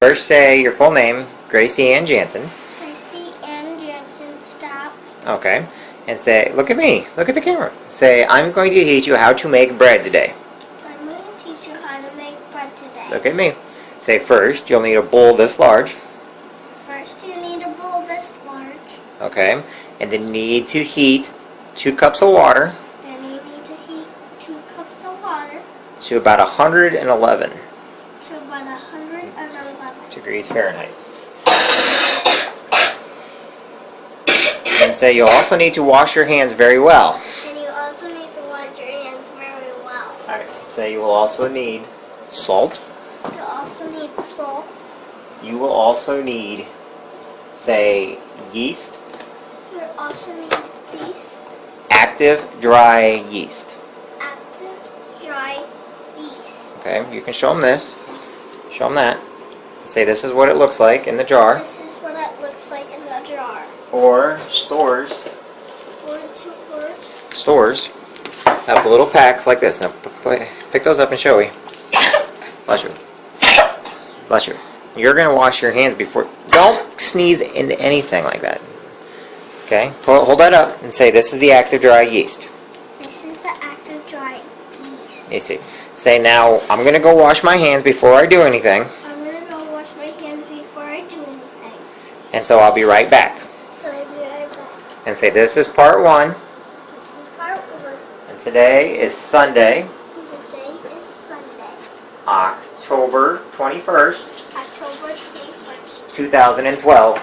First say your full name, Gracie Ann Jansen. Gracie Ann Jansen, stop. Okay. And say, look at me, look at the camera. Say, I'm going to teach you how to make bread today. I'm going to teach you how to make bread today. Look at me. Say, first, you'll need a bowl this large. First, you need a bowl this large. Okay. And then need to heat 2 cups of water Then you need to heat 2 cups of water to about 111 to about 111 degrees Fahrenheit. And say, you'll also need to wash your hands very well. And you also need to wash your hands very well. Alright, say you will also need salt. You also need salt. You will also need, say, yeast. You also need yeast. Active dry yeast. Active dry yeast. Okay, you can show them this. Show them that. Say this is what it looks like in the jar. This is what it looks like in the jar. Or stores. Or Stores have little packs like this. Now pick those up and show me. Bless you. Bless you. You're going to wash your hands before. Don't sneeze into anything like that. Okay? Hold that up and say this is the active dry yeast. This is the active dry yeast. You see. Say now I'm going to go wash my hands before I do anything. I'm going to go wash my hands before I do anything. And so I'll be right back. So I'll be right back. And say this is part 1. This is part 1. And today is Sunday, Today is Sunday, October 21st, October 21st, 2012.